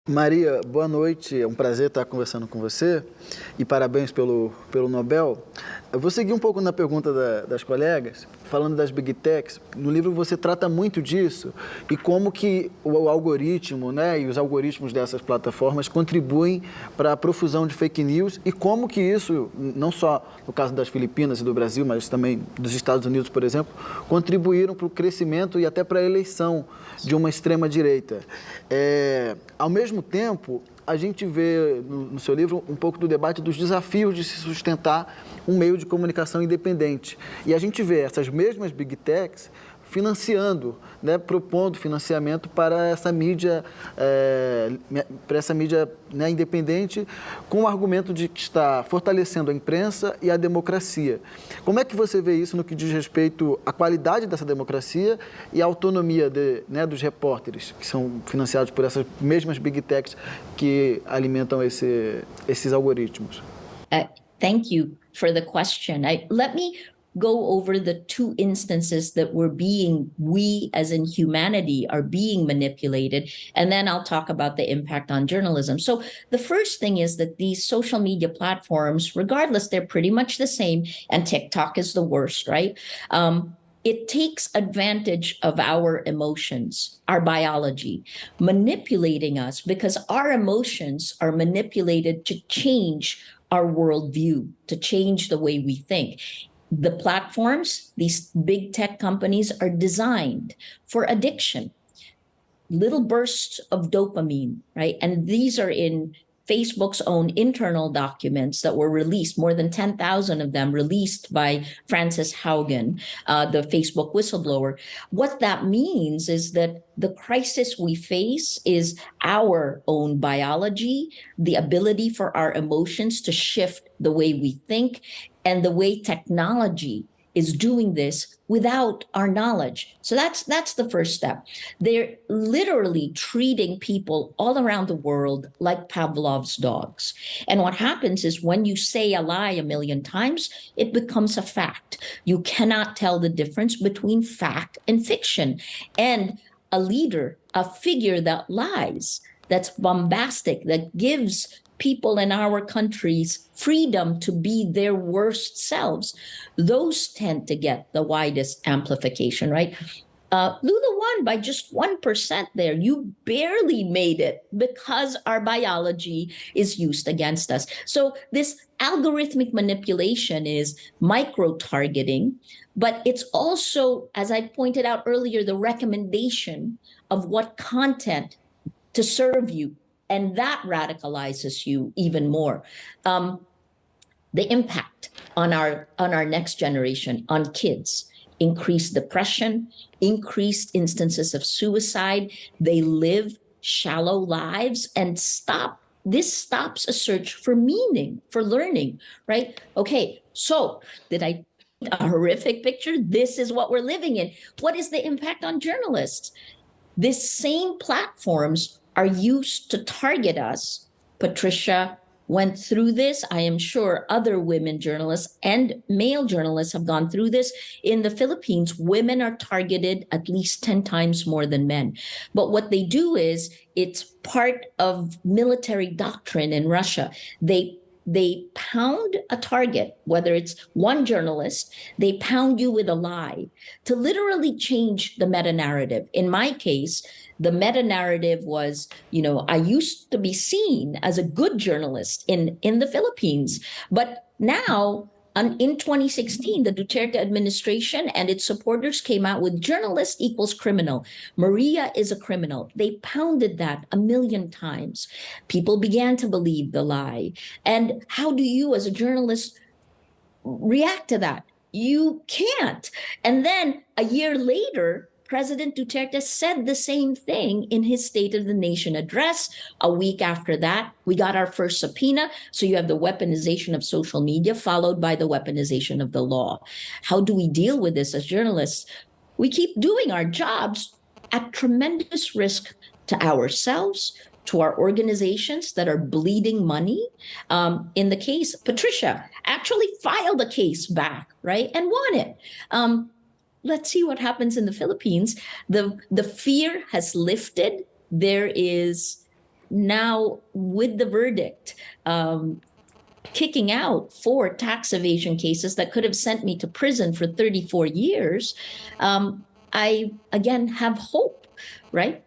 Maria, boa noite. É um prazer estar conversando com você e parabéns pelo Nobel. Eu vou seguir um pouco na pergunta das colegas, falando das Big Techs. No livro você trata muito disso e como que o algoritmo, né, e os algoritmos dessas plataformas contribuem para a profusão de fake news e como que isso, não só no caso das Filipinas e do Brasil, mas também dos Estados Unidos, por exemplo, contribuíram para o crescimento e até para a eleição de uma extrema-direita. Ao mesmo tempo, a gente vê no seu livro um pouco do debate dos desafios de se sustentar um meio de comunicação independente. E a gente vê essas mesmas Big Techs financiando, né, propondo financiamento para essa mídia, né, independente, com o argumento de que está fortalecendo a imprensa e a democracia. Como é que você vê isso no que diz respeito à qualidade dessa democracia e à autonomia né, dos repórteres, que são financiados por essas mesmas Big Techs que alimentam esses algoritmos? Thank you for the question. Let me go over the two instances that we as in humanity are being manipulated, and then I'll talk about the impact on journalism. So the first thing is that these social media platforms, regardless, they're pretty much the same, and TikTok is the worst, right? It takes advantage of our emotions, our biology, manipulating us because our emotions are manipulated to change our worldview, to change the way we think. The platforms, these big tech companies, are designed for addiction, little bursts of dopamine, right? And these are in Facebook's own internal documents that were released, more than 10,000 of them released by Frances Haugen, the Facebook whistleblower. What that means is that the crisis we face is our own biology, the ability for our emotions to shift the way we think, and the way technology is doing this without our knowledge. So that's the first step. They're literally treating people all around the world like Pavlov's dogs. And what happens is when you say a lie a million times, it becomes a fact. You cannot tell the difference between fact and fiction. And a leader, a figure that lies, that's bombastic, that gives people in our countries freedom to be their worst selves, those tend to get the widest amplification, right? Lula won by just 1% there. You barely made it because our biology is used against us. So this algorithmic manipulation is micro-targeting, but it's also, as I pointed out earlier, the recommendation of what content to serve you, and that radicalizes you even more. The impact on our next generation, on kids, increased depression, increased instances of suicide. They live shallow lives, and this stops a search for meaning, for learning, right? Okay, so did I paint a horrific picture? This is what we're living in. What is the impact on journalists? These same platforms are used to target us. Patricia went through this. I am sure other women journalists and male journalists have gone through this. In the Philippines, women are targeted at least 10 times more than men. But what they do is, it's part of military doctrine in Russia. They pound a target, whether it's one journalist, they pound you with a lie to literally change the meta-narrative. In my case, the meta-narrative was, I used to be seen as a good journalist in the Philippines, but now in 2016, the Duterte administration and its supporters came out with journalist equals criminal. Maria is a criminal. They pounded that a million times. People began to believe the lie. And how do you as a journalist react to that? You can't. And then a year later, President Duterte said the same thing in his State of the Nation address. A week after that, we got our first subpoena. So you have the weaponization of social media followed by the weaponization of the law. How do we deal with this as journalists? We keep doing our jobs at tremendous risk to ourselves, to our organizations that are bleeding money. In the case, Patricia actually filed a case back, right, and won it. Let's see what happens in the Philippines. The fear has lifted. There is now with the verdict, kicking out 4 tax evasion cases that could have sent me to prison for 34 years, I again have hope, right?